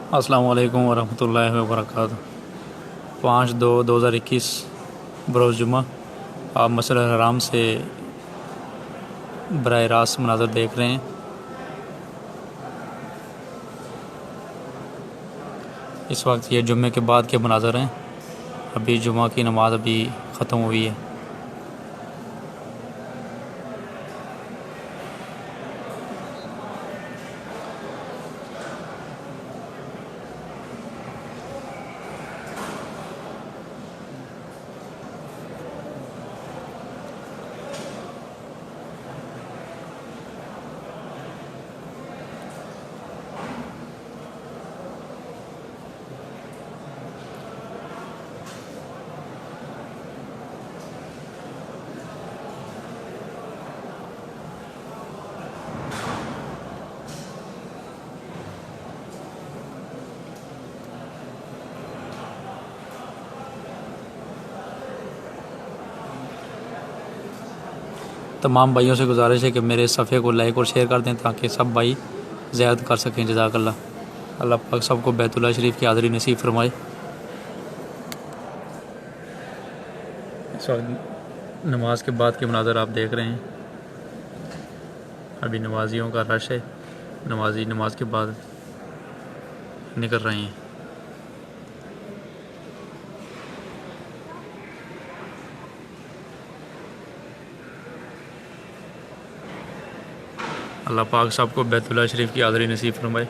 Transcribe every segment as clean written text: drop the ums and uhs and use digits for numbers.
अस्सलामु अलैकुम वरहमतुल्लाहि वबरकातुहू। 5/2/2021 बरोज़ जुमा आप मस्जिद हराम से बराह रास्त मनाज़र देख रहे हैं। इस वक्त ये जुम्मे के बाद के मनाज़र हैं। अभी जुमा की नमाज़ अभी ख़त्म हुई है। तमाम भाइयों से गुजारिश है कि मेरे सफ़े को लाइक और शेयर कर दें ताकि सब भाई ज़ियारत कर सकें। जज़ाकल्लाह। अल्लाह पाक सबको बैतुल्लाह शरीफ की हाज़िरी नसीब फरमाए। इस वक्त नमाज के बाद के मनाज़र आप देख रहे हैं। अभी नमाजियों का रश है। नमाजी नमाज के बाद निकल रहे हैं। अल्लाह पाक सबको बैतुल्लाह शरीफ की हाज़िरी नसीब फरमाए।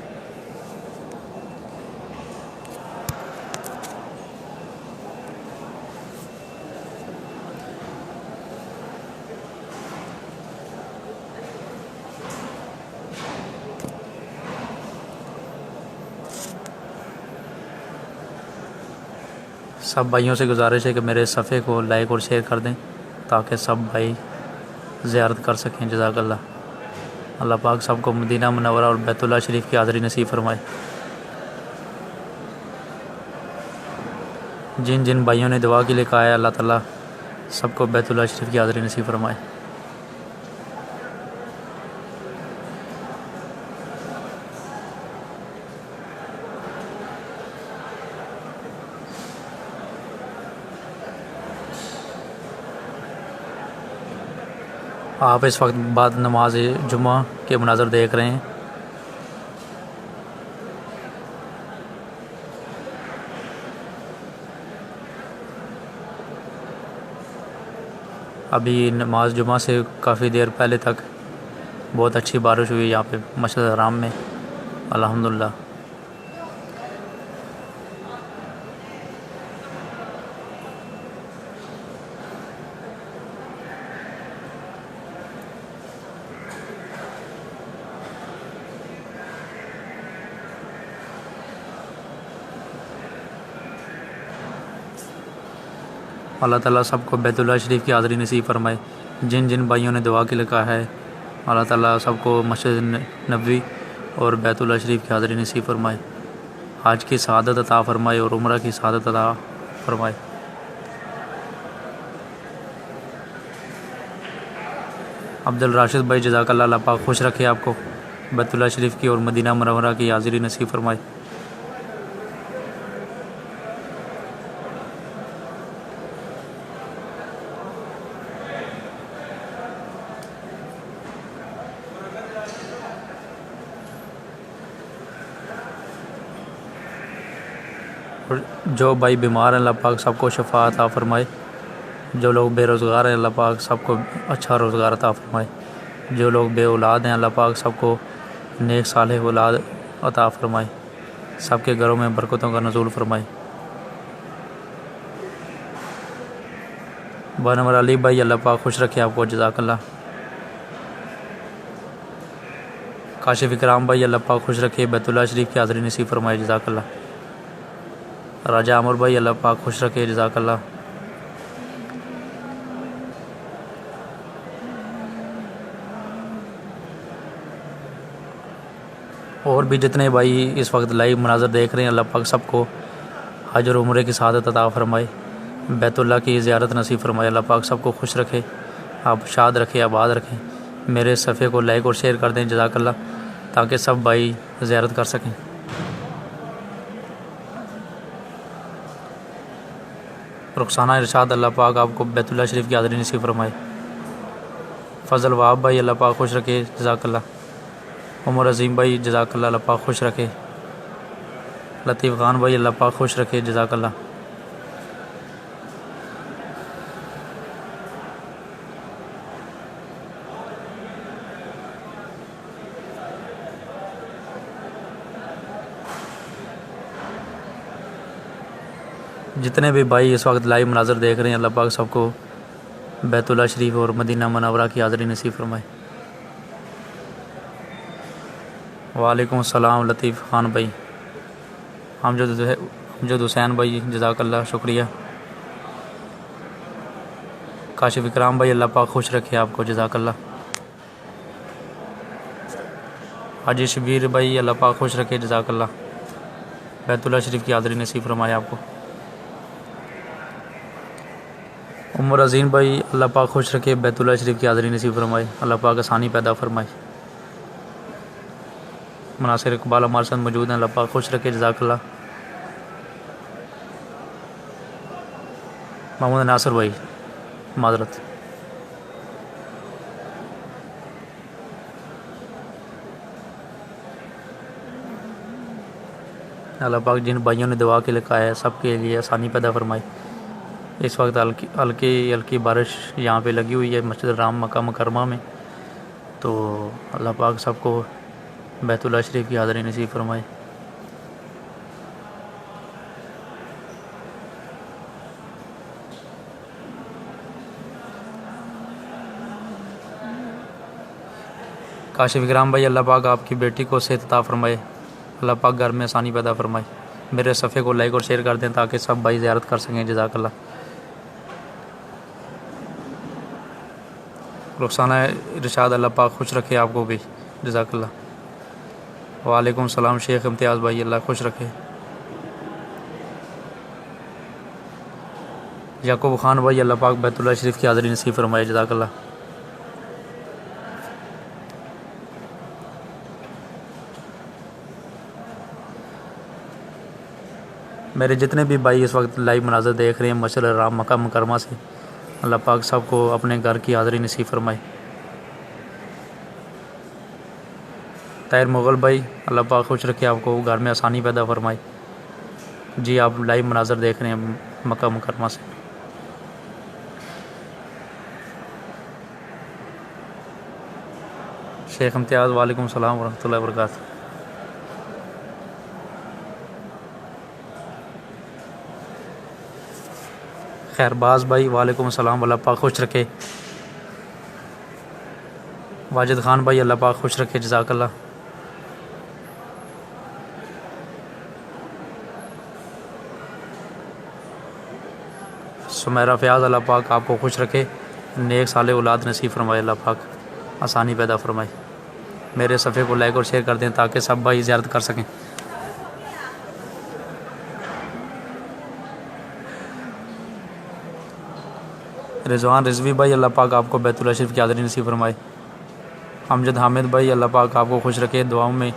सब भाइयों से गुजारिश है कि मेरे सफ़े को लाइक और शेयर कर दें ताकि सब भाई ज़ियारत कर सकें। जज़ाकल्लाह। अल्लाह पाक सबको मदीना मुनव्वरा और बैतुल्लाह शरीफ की हाज़िरी नसीब फरमाए। जिन जिन भाइयों ने दुआ के लिए कहा है अल्लाह ताला सबको बैतुल्लाह शरीफ की हाज़िरी नसीब फरमाए। आप इस वक्त बाद नमाज जुमा के मनाज़र देख रहे हैं। अभी नमाज जुमा से काफ़ी देर पहले तक बहुत अच्छी बारिश हुई यहाँ पे मस्जिद हराम में, अल्हम्दुलिल्लाह। अल्लाह ताला सबको बैतुल्लाह शरीफ की हाज़िरी नसीब फरमाए। जिन जिन भाइयों ने दुआ के लिए कहा है अल्लाह ताला सबको मस्जिद नबवी और बैतुल्लाह शरीफ की हाज़िरी नसीब फरमाए। आज की सआदत अता फरमाए और उम्रा की सआदत अता फरमाए। अब्दुल राशिद भाई जज़ाकल्लाह। अल्लाह पाक खुश रखे आपको, बैतुल्लाह शरीफ की और मदीना मुनव्वरा की हाज़िरी नसीब फरमाए। और जो भाई बीमार हैं अल्लाह पाक सबको शफा अता फरमाए। जो लोग बेरोज़गार हैं अल्लाह पाक सबको अच्छा रोज़गार अता फरमाए। जो लोग बे औलाद हैं अल्लाह पाक सबको नेक सालेह औलाद अता फरमाए। सबके घरों में बरकतों का नज़ूल फरमाए। बनवर अली भाई अल्लाह पाक खुश रखे आपको, जज़ाकल्लाह। काशिफ इकराम भाई अल्लाह पाक खुश रखे, बैतुल्लाह शरीफ की हाज़िरी नसीब फरमाए। जज़ाकल्लाह। राजा अमर भाई अल्लाह पाक खुश रखे, जज़ाकल्लाह। और भी जितने भाई इस वक्त लाइव मनाज़र देख रहे हैं अल्लाह पाक सबको हज और उम्रे की सआदत अता फरमाए। बैतुल्लाह की ज़ियारत नसीब फरमाए। अल्लाह पाक सबको खुश रखे, आप शाद रखें, आबाद रखें। मेरे सफ़े को लाइक और शेयर कर दें, जज़ाकल्लाह, ताकि सब भाई ज़ियारत कर सकें। रुखसाना इरशाद अल्लाह पाक आपको बैतुल्लाह शरीफ की हाज़िरी नसीब फरमाए। फ़ज़ल वहाब भाई अल्लाह पाक खुश रखे जज़ाकल्लाह। उमर अज़ीम भाई जज़ाकल्लाह अल्लाह पाक खुश रखे। लतीफ़ खान भाई अल्लाह पाक खुश रखे जज़ाकल्लाह। जितने भी भाई इस वक्त लाइव मनाज़र देख रहे हैं अल्लाह पाक सबको बैतुल्लाह शरीफ और मदीना मुनव्वरा की हाज़िरी नसीब फरमाए। वालेकुम अस्सलाम लतीफ़ खान भाई। अमजद हुसैन भाई जज़ाकल्लाह शुक्रिया। काशिफ इकराम भाई अल्लाह पाक खुश रखे आपको जज़ाकल्लाह। हाजी शबीर भाई अल्लाह पाक खुश रखे जज़ाकल्लाह। बैतुल्लाह शरीफ की हाज़िरी नसीब फरमाए आपको। उमर अज़ीम भाई अल्लाह पाक खुश रखे बैतुल्लाह शरीफ की हाज़िरी नसीब फरमाए। अल्लाह पाक आसानी पैदा फरमाए। मुनासिर इकबाल हमारे साथ मौजूद हैं अल्लाह पाक खुश रखे जज़ाकल्लाह। मोहम्मद नासिर भाई माजरत। अल्लाह पाक जिन भाइयों ने दुआ के लिए कहा है सबके लिए आसानी पैदा फरमाए। इस वक्त हल्की बारिश यहाँ पे लगी हुई है मस्जिद राम मक्का मुकरमा में, तो अल्लाह पाक सबको बैतुल्लाह शरीफ की हाज़िरी नसीब फरमाए। काशिफ इकराम भाई अल्लाह पाक आपकी बेटी को सेहत अता फरमाए। अल्लाह पाक घर में आसानी पैदा फरमाए। मेरे सफ़े को लाइक और शेयर कर दें ताकि सब भाई ज़ियारत कर सकें जज़ाकल्लाह। रुखसाना इरशाद अल्लाह पाक खुश रखे आपको भी जज़ाकल्लाह। वालेकुम सलाम शेख इम्तियाज़ भाई अल्लाह खुश रखे। याकूब खान भाई अल्लाह पाक बैतुल्लाह शरीफ की हाज़िरी नसीब फरमाए जज़ाकल्लाह। मेरे जितने भी भाई इस वक्त लाइव मनाज़र देख रहे हैं मस्जिद राम मक्का मुकरमा से, अल्लाह पाक सबको अपने घर की हाज़िरी नसीब फरमाए। ताहिर मुग़ल भाई अल्लाह पाक खुश रखे आपको घर में आसानी पैदा फरमाए। जी आप लाइव मनाज़र देख रहे हैं मक्का मुकरमा से। शेख इम्तियाज़ वालेकुम सलाम वरहमतुल्लाहि वबरकातुहू। खैरबाज भाई वालेकुम सलाम अल्लाह पाक खुश रखे। वाजिद ख़ान भाई अल्लाह पाक खुश रखे जज़ाकल्लाह। सुमेरा फ़याज़ अल्लाह पाक आपको खुश रखे, नेक साले औलाद नसीब फरमाए। अल्लाह पाक आसानी पैदा फरमाए। मेरे सफ़े को लाइक और शेयर कर दें ताकि सब भाई ज़ियारत कर सकें। रिजवान रिजवी भाई अल्लाह पाक आपको बैतुल्लाह शरीफ की हाज़िरी नसीब फरमाए। अमजद हामिद भाई अल्लाह पाक आपको खुश रखे, दुआओं में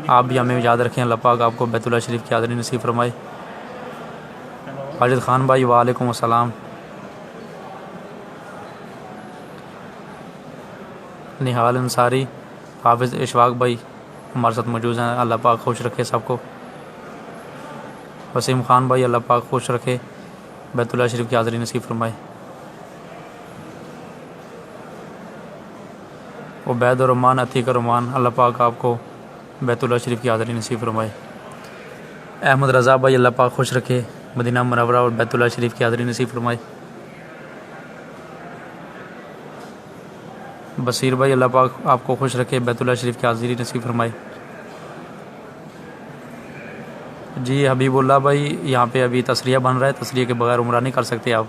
आप भी हमें याद रखें। अल्लाह पाक आपको बैतुल्लाह शरीफ की हाज़िरी नसीब फरमाए। वाजिद ख़ान भाई वालेकुम अस्सलाम। निहाल अंसारी हाफिज़ इशफाक भाई हमारे साथ मौजूद हैं, अल्लाह पाक खुश रखे सबको। वसीम ख़ान भाई अल्लाह पाक खुश रखे, बैतुल्लाह शरीफ की हाज़िरी नसीब फरमाए। उबैद रहमान अतीक रहमान अल्लाह पाक आपको बैतुल्लाह शरीफ की हाज़िरी नसीब फरमाए। अहमद रज़ा भाई अल्लाह पाक खुश रखे, मदीना मुनव्वरा और बैतुल्लाह शरीफ की हाज़िरी नसीब फरमाए। बसीर भाई अल्लाह पाक आपको खुश रखे, बैतुल्लाह शरीफ की हाज़िरी नसीब फरमाए। जी हबीबुल्लाह भाई यहाँ पे अभी तसरिया बन रहा है, तसरिया के बगैर उम्रा नहीं कर सकते आप।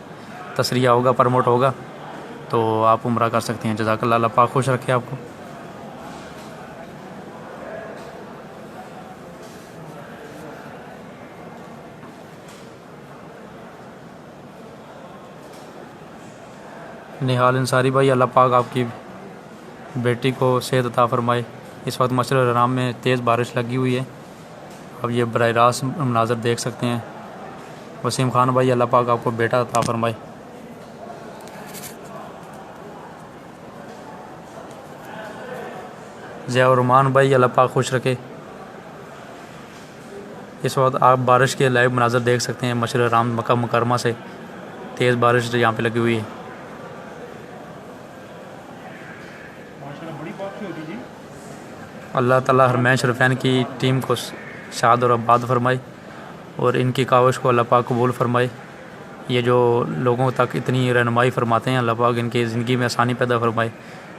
तसरिया होगा, प्रमोट होगा तो आप उम्रा कर सकते हैं जज़ाकल्लाह। अल्लाह पाक खुश रखे आपको। निहाल अंसारी भाई अल्लाह पाक आपकी बेटी को सेहत अता फरमाए। इस वक्त मस्जिद हराम में तेज़ बारिश लगी हुई है, अब ये बराह रास्त मनाज़र देख सकते हैं। वसीम खान भाई अल्लाह पाक आपको बेटा अता फरमाए। ज़िया-उर-रहमान भाई अल्लाह पाक खुश रखे। इस वक्त आप बारिश के लाइव मनाज़र देख सकते हैं। मस्जिद हराम मक्का मुकरमा से तेज़ बारिश यहाँ पे लगी हुई है। अल्लाह ताला हरमैन शरीफैन की टीम को शाद और आबाद फरमाए और इनकी काविश को अल्लाह पाक कबूल फरमाए। ये जो लोगों तक इतनी रहनुमाई फरमाते हैं, अल्लाह पाक इनकी ज़िंदगी में आसानी पैदा फरमाए,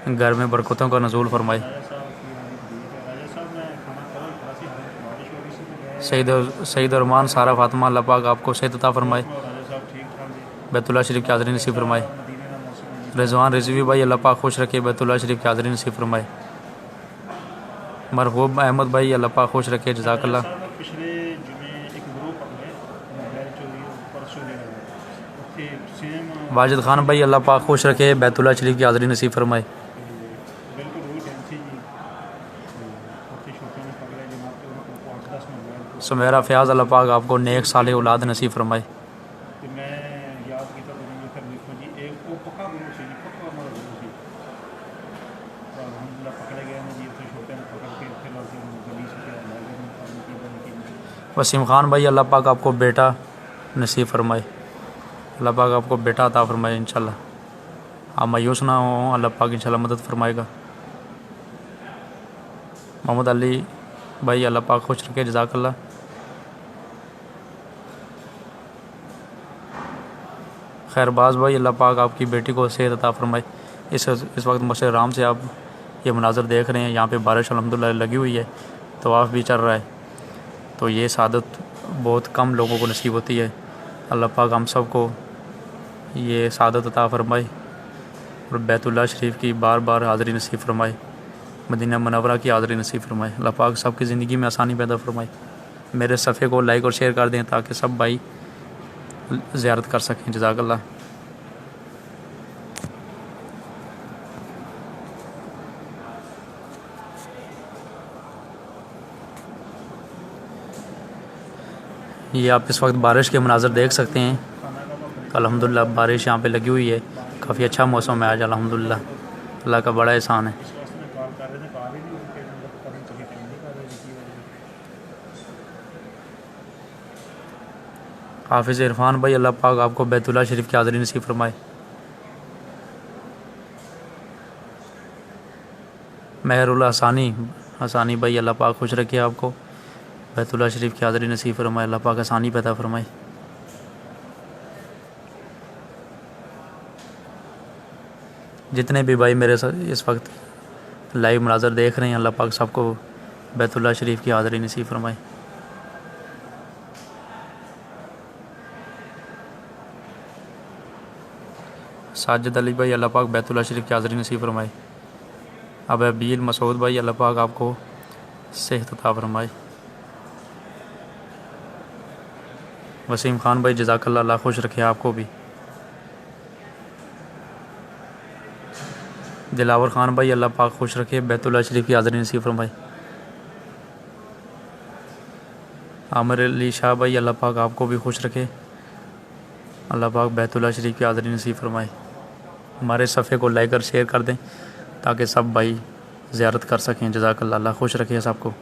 घर में बरकतों का नज़ूल फरमाए। सईद रहमान सारा फातिमा अल्लाह पाक आपको सेहत अता फरमाए, बैतुल्लाह शरीफ की हाज़िरी नसीब फरमाए। रिजवान रिजवी भाई अल्लाह पाक खुश रखे, बैतुल्लाह शरीफ की हाज़िरी नसीब फरमाए। मरहूब अहमद भाई अल्लाह पाक खुश रखे, जज़ाकल्लाह। वाजिद खान भाई अल्लाह पाक खुश रखे, बैतुल्लाह शरीफ की हाज़िरी नसीब फरमाए। सुमेरा फ़याज़ अल्लाह पाक आपको नेक साले औलाद नसीब फरमाए। वसीम खान भाई अल्लाह पाक आपको बेटा नसीब फरमाए, अल्लाह पाक आपको बेटा अता फरमाए इंशाल्लाह। आप मायूस ना हो, अल्लाह पाक इंशाल्लाह मदद फरमाएगा। मोहम्मद अली भाई अल्लाह पाक खुश रखे, जज़ाकल्लाह। खैरबाज भाई अल्लाह पाक आपकी बेटी को सेहत अता फरमाए। इस वक्त मस्जिद हराम से आप ये मनाज़र देख रहे हैं। यहाँ पे बारिश अल्हम्दुलिल्लाह लगी हुई है, तवाफ़ भी चल रहा है। तो ये सादत बहुत कम लोगों को नसीब होती है। अल्लाह पाक हम सब को ये सादत अता फरमाए और बैतुल्लाह शरीफ की बार बार हाज़िरी नसीब फरमाए, मदीना मुनव्वरा की हाज़िरी नसीब फरमाए। अल्लाह पाक सबकी ज़िंदगी में आसानी पैदा फरमाए। मेरे सफ़े को लाइक और शेयर कर दें ताकि सब भाई ज़ियारत कर सकें, जज़ाकल्लाह। ये आप इस वक्त बारिश के मनाज़र देख सकते हैं। अल्हम्दुलिल्लाह बारिश यहाँ पे लगी हुई है, काफ़ी अच्छा मौसम है आज अल्हम्दुलिल्लाह। अल्लाह का बड़ा एहसान है। हाफिज़ इरफान भाई अल्लाह पाक आपको बैतुल्लाह शरीफ की हाज़िरी नसीब फरमाए। मेहरुल हसानी भाई अल्लाह पाक खुश रखे आपको, बैतुल्लाह शरीफ की हाज़िरी नसीब फरमाए, अल्लाह पाक आसानी पैदा फरमाए। जितने भी भाई मेरे इस वक्त लाइव मनाज़र देख रहे हैं, अल्लाह पाक सबको बैतुल्लाह शरीफ की हाज़िरी नसीब फरमाए। साजिद अली भाई अल्लाह पाक बैतुल्लाह शरीफ की हाज़िरी नसीब फरमाए। अब अबील मसूद भाई अल्लाह पाक आपको सेहत अता फरमाए। वसीम खान भाई जज़ाकल्लाह, अल्लाह खुश रखे आपको भी। दिलावर खान भाई अल्लाह पाक खुश रखे, बैतुल्लाह शरीफ की हाज़िरी नसीब फरमाए। आमिर अली शाह भाई अल्लाह पाक आपको भी खुश रखे, अल्लाह पाक बैतुल्लाह शरीफ की हाज़िरी नसीब फरमाए। हमारे सफ़े को लाइक और शेयर कर दें ताकि सब भाई ज़ियारत कर सकें, जज़ाकल्लाह। अल्लाह खुश रखे सबको।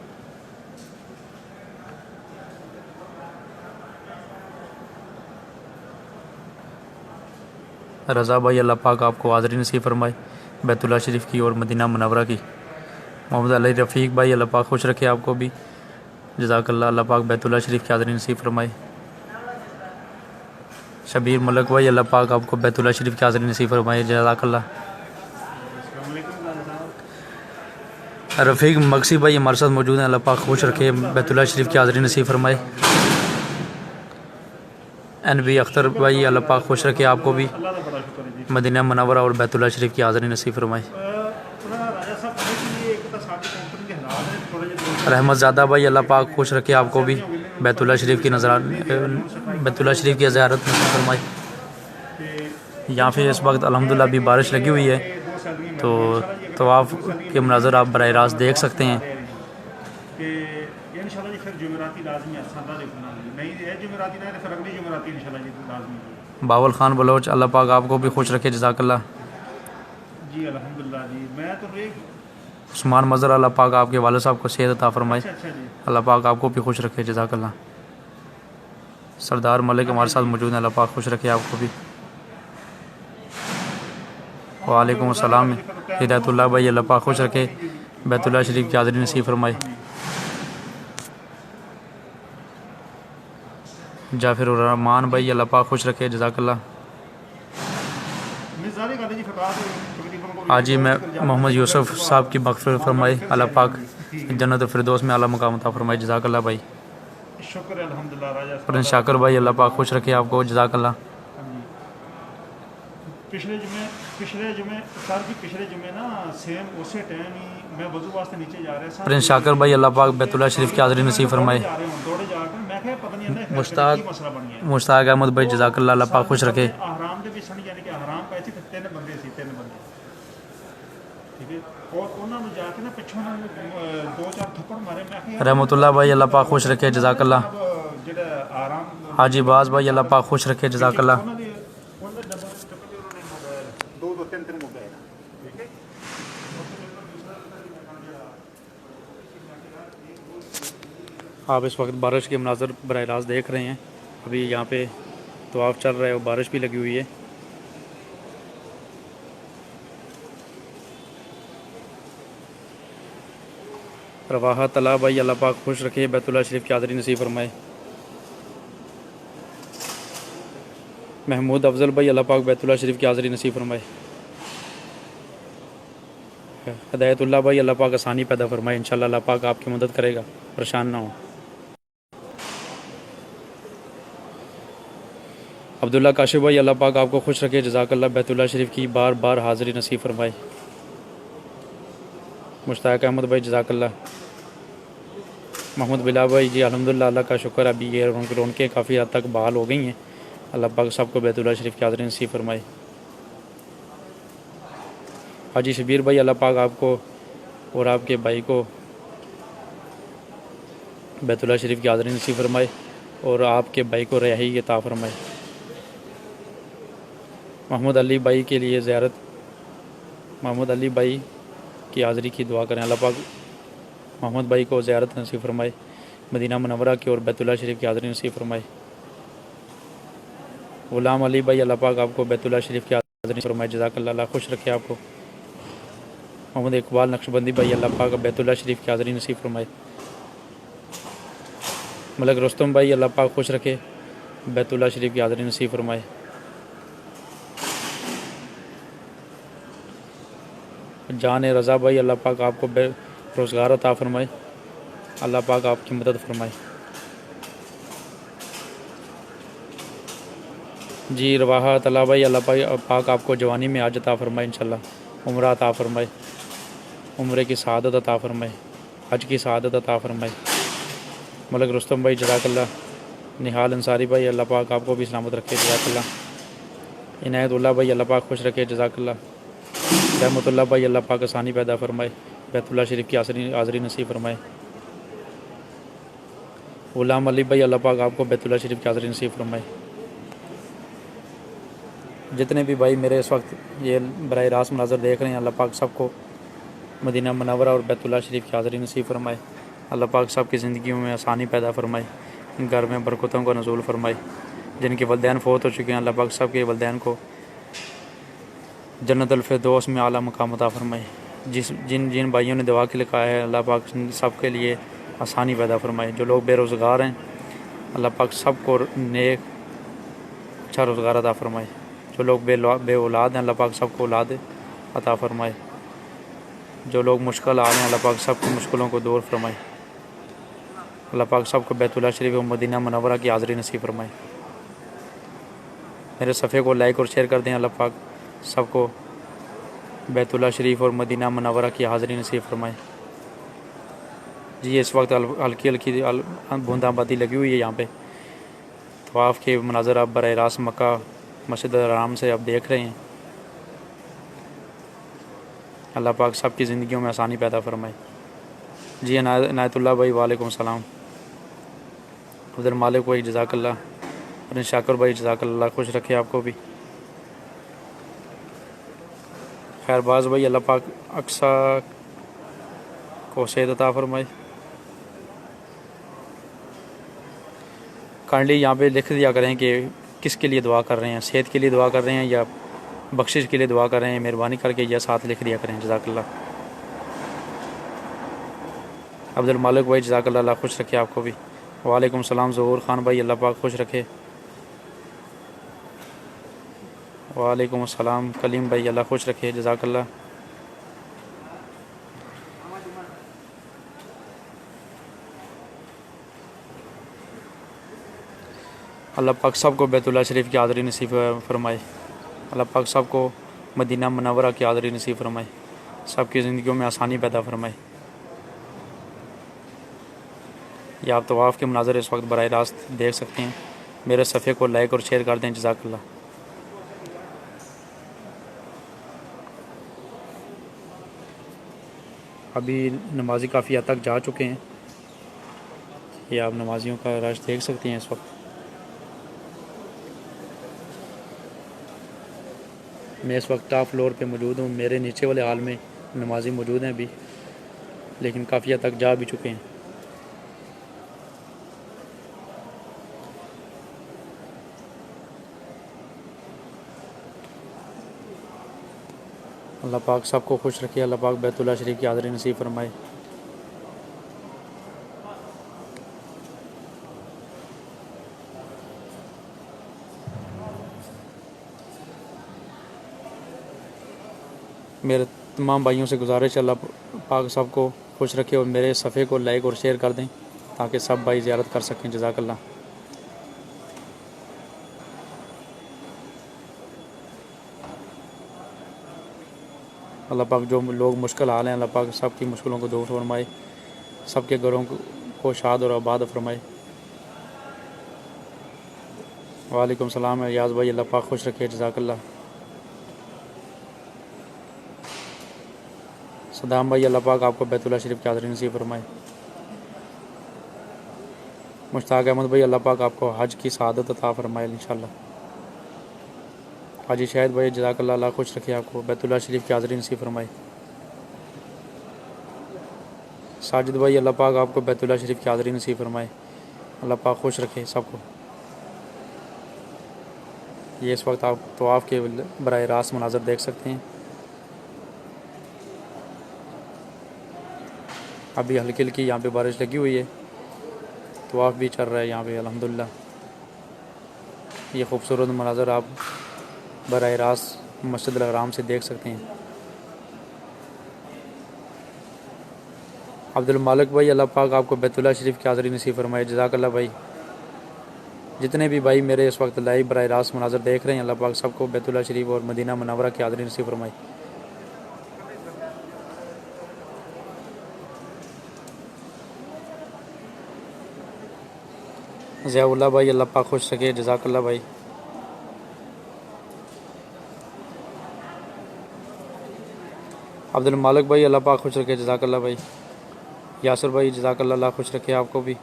रज़ा भाई अल्लाह पाक आपको हाज़िरी नसीब फरमाए, बैतुल्लाह शरीफ की और मदीना मुनव्वरा की। मोहम्मद अली रफ़ीक भाई अल्लाह पाक खुश रखे आपको भी, जज़ाकल्लाह। अल्लाह पाक बैतुल्लाह शरीफ की हाज़िरी नसीब फरमाए। शबीर मलक भाई अल्लाह पाक आपको बैतुल्लाह शरीफ की हाज़िरी नसीब फरमाए, जज़ाकल्लाह। रफ़ीक मक्सी भाई हमारे साथ मौजूद हैं, अल्लाह पाक खुश रखे, बैतुल्लाह शरीफ की हाज़िरी नसीब फरमाए। NB अख्तर भाई अल्लाह पाक खुश रखे आपको भी, मदीना मुनव्वरा और बैतुल्लाह शरीफ की हाज़िरी नसीब फरमाए। रहमत ज़ादा भाई अल्लाह पाक खुश रखे आपको भी, बैतुल्लाह शरीफ की बैतुल्लाह शरीफ की ज़ियारत नसीब फरमाए। यहाँ पे इस वक्त अल्हम्दुलिल्लाह भी बारिश लगी हुई है, तो तवाफ़ के मनाज़र आप बराह रास्त देख सकते हैं। इंशाल्लाह जी फिर जुमेराती लाजमी है संदा देखना नहीं है जुमेराती ना फिर अगली जुमेराती इंशाल्लाह जी लाजमी बावल खान बलोच, अल्लाह पाक आपको भी खुश रखे, जज़ाकल्लाह। जी अल्हम्दुलिल्लाह जी। मैं तो रे उस्मान मज़र, अल्लाह पाक आपके वालिद साहब को सेहत अता फरमाए, अच्छा जी अल्लाह पाक आपको भी खुश रखे, जज़ाकल्लाह। सरदार मलिक हमारे साथ मौजूद हैं, अल्लाह पाक खुश रखे आपको भी। वालेकुम अस्सलाम हिदायतुल्लाह भाई, अल्लाह पाक खुश रखे, बैतुल्लाह शरीफ की हाज़िरी नसीब फरमाए। जाफिर रहमान भाई, अल्लाह पाक खुश रखे, जज़ाकल्लाह। हाजी मैं मोहम्मद यूसुफ साहब की मग़फ़िरत फरमाए, अल्लाह पाक जन्नत फिरदौस में आला मकाम अता फरमाए, जज़ाकल्लाह भाई। शुक्र है अल्हम्दुलिल्लाह राजा प्रिंस शाकर भाई, अल्लाह पाक खुश रखे आपको, जज़ाकल्लाह। पिछले जुमे सर जी पिछले जुमे ना सेम उसी टाइम ही मैं वजू वास्ते नीचे जा रहा था। प्रिंस शाकर भाई, अल्लाह पाक बैतुल्लाह शरीफ की हाज़िरी नसीब फरमाए। दौड़े जाकर मैं कहा पता नहीं अंदर मुश्ताक मसला बन गया। मुश्ताक अहमद भाई, जज़ाकल्लाह, अल्लाह पाक खुश रखे। आराम के भी सन यानी कि आराम पे सी तीन बंदे ठीक है और उन्होंने जाके ना पिछों दो चार थप्पड़ मारे। मैं रहमतुल्लाह भाई, अल्लाह पाक खुश रखे, जज़ाकल्लाह। जेड़ा आराम हाजी बाज भाई, अल्लाह पाक खुश रखे, जज़ाकल्लाह। दो तीन मोबाइल ठीक है। आप इस वक्त बारिश के मनाज़र बराह रास्त देख रहे हैं। अभी यहाँ पे तवाफ़ चल रहा है और बारिश भी लगी हुई है। रवाहा तला भाई, अल्लाह पाक खुश रखे, बैतुल्लाह शरीफ की हाज़िरी नसीब फरमाए। महमूद अफजल भाई, अल्लाह पाक बैतुल्लाह शरीफ की हाज़िरी नसीब फरमाए। हिदायतुल्लाह भाई, अल्लाह पाक आसानी पैदा फरमाए, इंशाल्लाह अल्लाह पाक आपकी मदद करेगा, परेशान ना हो। अब्दुल्ला काशिफ भाई, अल्लाह पाक आपको खुश रखे, जज़ाकल्लाह, बैतुल्लाह शरीफ की बार बार हाज़िरी नसीब फरमाए। मुश्ताक अहमद भाई, जज़ाकल्लाह। मोहम्मद बिला भाई जी, अल्हम्दुलिल्लाह, अल्लाह का शुक्र, अभी ये रौनकें काफ़ी हद तक बहाल हो गई हैं। अल्लाह पाक सबको बैतुल्लाह शरीफ की हाज़िरी नसीब फरमाए। हाजी शबीर भाई, अल्लाह पाक आपको और आपके भाई को बैतुल्लाह शरीफ की हाज़िरी नसीब फरमाए और आपके भाई को रिहाई अता फरमाए। मोहम्मद अली भाई के लिए ज़ियारत, मोहम्मद अली भाई की हाज़िरी की दुआ करें, अल्लाह पाक मोहम्मद भाई को ज़ियारत नसीब फरमाए, मदीना मुनव्वरा की और बैतुल्लाह शरीफ की हाज़िरी नसीब फरमाए। ग़ुलाम अली भाई, अल्लाह पाक आपको बैतुल्लाह शरीफ की हाज़िरी फरमाए, जज़ाकल्लाह, अल्लाह खुश रखे आपको। मोहम्मद इकबाल नक्शबंदी भाई, अल्लाह पाक बैतुल्लाह शरीफ की हाज़िरी नसीब फरमाए। मलक रुस्तम भाई, अल्लाह पाक खुश रखे, बैतुल्लाह शरीफ की हाज़िरी नसीब फरमाए। जान रज़ा भाई, अल्लाह पाक आपको रोज़गार अता फरमाए, अल्लाह पाक आपकी मदद फरमाए। जी रवाहा तला भाई, अल्लाह पाक आपको जवानी में आज अता फरमाए, इंशाल्लाह उम्रा अता फरमाए, उम्रे की सआदत अता फरमाए, हज की सआदत अता फरमाए। मलक रुस्तम भाई, जज़ाकल्लाह। निहाल अंसारी भाई, अल्लाह पाक आपको भी सलामत रखे, जज़ाकल्लाह। इनायतुल्लाह भाई, अल्लाह पाक खुश रखे, जज़ाकल्लाह। रहमतुल्लाह भाई, अल्लाह पाक आसानी पैदा फरमाए, बैतुल्लाह शरीफ की हाज़िरी नसीब फरमाए। ग़ुलाम अली भाई, अल्लाह पाक आपको बैतुल्लाह शरीफ की हाज़िरी नसीब फरमाए। जितने भी भाई मेरे इस वक्त ये बराह रास्त मनाज़र देख रहे हैं, अल्लाह पाक सबको मदीना मुनव्वरा और बैतुल्लाह शरीफ की हाज़िरी नसीब फरमाए। अल्लाह पाक सब की ज़िंदगियों में आसानी पैदा फरमाए, घर में बरकतों का नज़ूल फरमाए। जिनके वलदैन फ़ौत हो चुके हैं, अल्लाह पाक सब के वलदैन को जन्नतुल फिरदौस में आला मकाम अता फरमाए। जिन जिन भाइयों ने दुआ के लिए कहा है, अल्लाह पाक सब के लिए आसानी पैदा फरमाए। जो लोग बेरोज़गार हैं, अल्लाह पाक सब को नेक अच्छा रोज़गार अता फरमाए। जो लोग बे औलाद हैं, अल्लाह पाक सबको औलाद अता फरमाए। जो लोग मुश्किल आ रहे हैं, अल्लाह पाक सब की मुश्किलों को दूर फरमाए। अल्लाह पाक सबको बैतुल्लाह शरीफ और मदीना मुनव्वरा की हाज़िरी नसीब फरमाए। मेरे सफ़े को लाइक और शेयर कर दें, अल्लाह पाक सबको बैतुल्लाह शरीफ और मदीना मुनव्वरा की हाज़िरी नसीब फरमाए। जी इस वक्त हल्की हल्की बूंदाबांदी लगी हुई है यहाँ पे। तवाफ़ के मनाज़र आप बराह रास्त मक्का मस्जिद हराम से आप देख रहे हैं। अल्लाह पाक सब की ज़िंदगियों में आसानी पैदा फरमाए। जी इनायतुल्लाह भाई, वालेकुम सलाम। अब्दुल मालिक भाई जज़ाकल्लाह, और शाकर भाई जज़ाकल्लाह, खुश रखे आपको भी। खैरबाज भाई अल्लाह पाक अक्सा को सेहत अता फरमाए। काइंडली यहाँ पे लिख दिया करें कि किसके लिए दुआ कर रहे हैं, सेहत के लिए दुआ कर रहे हैं या बख्शिश के लिए दुआ कर रहे हैं। मेहरबानी करके यह साथ लिख दिया करें। जज़ाकल्लाह। अब्दुल मालिक भाई जज़ाकल्लाह, अल्लाह खुश रखे आपको भी। वालेकुम सलाम ज़हूर ख़ान भाई, अल्लाह पाक खुश रखे। वालेकुम सलाम कलीम भाई, अल्लाह खुश रखे। जज़ाकल्लाह। अल्लाह पाक सबको बैतुल्लाह शरीफ की हाज़री नसीब फरमाए। अल्लाह पाक सबको मदीना मुनव्वरा की हाज़री नसीब फरमाए। सबकी ज़िंदगियों में आसानी पैदा फरमाए। या आप तवाफ़ के मनाज़र इस वक्त बराह रास्त देख सकते हैं। मेरे सफ़े को लाइक और शेयर कर दें। जज़ाकल्लाह। अभी नमाजी काफ़ी हद तक जा चुके हैं। ये आप नमाजियों का रश देख सकते हैं इस वक्त। मैं इस वक्त टॉप फ्लोर पे मौजूद हूँ। मेरे नीचे वाले हाल में नमाजी मौजूद हैं अभी, लेकिन काफ़ी हद तक जा भी चुके हैं। अल्लाह पाक सबको खुश रखे। अल्लाह पाक बैतुल्लाह शरीफ की हाज़री नसीब फरमाए। मेरे तमाम भाइयों से गुजारिश है, अल्लाह पाक सबको खुश रखे और मेरे सफ़े को लाइक और शेयर कर दें ताकि सब भाई ज़ियारत कर सकें। जज़ाकल्लाह। अल्लाह पाक जो लोग मुश्किल हाल हैं, अल्लाह पाक सबकी मुश्किलों को दूर फरमाए, सबके घरों को शाद और आबाद फरमाए। वालेकुम सलाम याज़ भाई, अल्लाह पाक खुश रखे। जज़ाकल्लाह। सदाम भाई, अल्लाह पाक आपको बैतुल्लाह शरीफ की हाज़री नसीब फरमाए। मुश्ताक अहमद भाई, अल्लाह पाक आपको हज की सआदत अता फरमाए इंशाअल्लाह। हाजी शाहिद भाई जज़ाकल्लाह, अल्लाह खुश रखे आपको, बैतुल्लाह शरीफ की हाज़री नसीब फरमाए। साजिद भाई, अल्लाह पाक आपको बैतुल्लाह शरीफ की हाज़री नसीब फरमाए। अल्लाह पाक खुश रखे सबको। ये इस वक्त आप तवाफ़ के बराह रास्त मनाज़र देख सकते हैं। अभी हल्की हल्की यहाँ पे बारिश लगी हुई है, तवाफ़ भी चल रहा है यहाँ पे अल्हम्दुलिल्लाह। ये खूबसूरत मनाज़र आप बराह रास्त मस्जिद अल हराम से देख सकते हैं। अब्दुल मालिक भाई, अल्लाह पाक आपको बैतुल्लाह शरीफ की हाज़री नसीब फरमाए। जज़ाकल्लाह भाई। जितने भी भाई मेरे इस वक्त लाइव बराह रास्त मनाज़र देख रहे हैं, अल्लाह पाक सबको बैतुल्लाह शरीफ और मदीना मुनव्वरा की हाज़री नसीब फरमाए। ज़ियाउल्लाह भाई, अल्लाह पाक खुश रखे। जज़ाकल्लाह भाई। अब्दुल मालिक भाई, अल्लाह पाक खुश रखे। जज़ाकल्लाह भाई। यासर भाई जज़ाकल्लाह, अल्लाह खुश रखे आपको भी।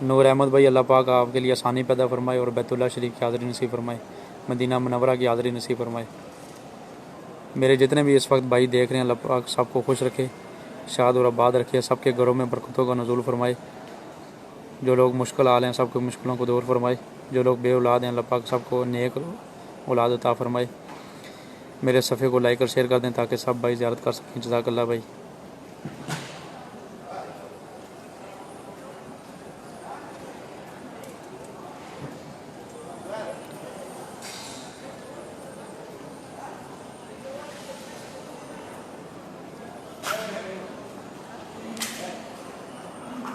नूर अहमद भाई, अल्लाह पाक आपके लिए आसानी पैदा फरमाए और बैतुल्लाह शरीफ की हाज़री नसीब फरमाए, मदीना मुनव्वरा की हाज़री नसीब फरमाए। मेरे जितने भी इस वक्त भाई देख रहे हैं, अल्लाह पाक सबको खुश रखे, शाद और आबाद रखे, सबके घरों में बरकतों का नज़ूल फरमाए। जो लोग मुश्किल हाल हैं, सबकी मुश्किलों को दूर फरमाए। जो लोग बे औलाद हैं, अल्लाह पाक सबको नेक औलाद अता फरमाए। मेरे सफ़े को लाइक और शेयर कर दें ताकि सब भाई ज़ियारत कर सकें। जज़ाकल्लाह भाई।